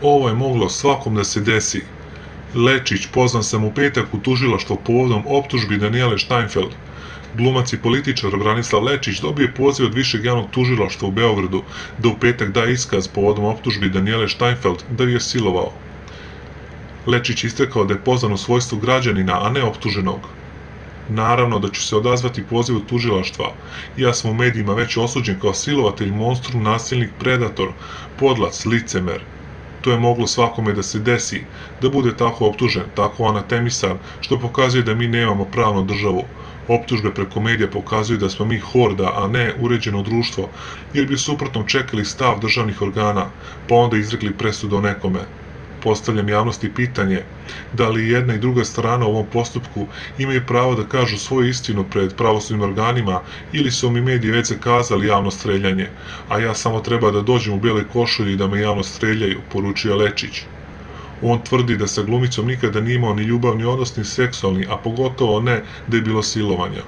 Ovo je moglo svakom da se desi. Lečić pozvan sam u petak u tužilaštvo povodom optužbi Danijele Steinfeld. Glumac i političar Branislav Lečić dobio je poziv od Višeg javnog tužilaštva u Beogradu da u petak da iskaz povodom optužbi Danijele Steinfeld da ju je silovao. Lečić istakao da je pozvan u svojstvu građanina, a ne optuženog. Naravno da ću se odazvati pozivu tužilaštva. Ja sam u medijima već osuđen kao silovatelj, monstrum, nasilnik, predator, podlac, licemer. To je moglo svakome da se desi, da bude tako optužen, tako anatemisan, što pokazuje da mi nemamo pravnu državu. Optužbe preko medija pokazuju da smo mi horda, a ne uređeno društvo, jer bi suprotno čekali stav državnih organa, pa onda izrekli presudu o nekome. Postavljam javnosti pitanje, da li jedna i druga strana u ovom postupku imaju pravo da kažu svoju istinu pred pravosudnim organima ili su mi mediji već zakazali javno streljanje, a ja samo treba da dođem u beloj košulji i da me javno streljaju, poručio Lečić. On tvrdi da sa glumicom nikada nije imao ni ljubavni odnos ni seksualni, a pogotovo ne da je bilo silovanja.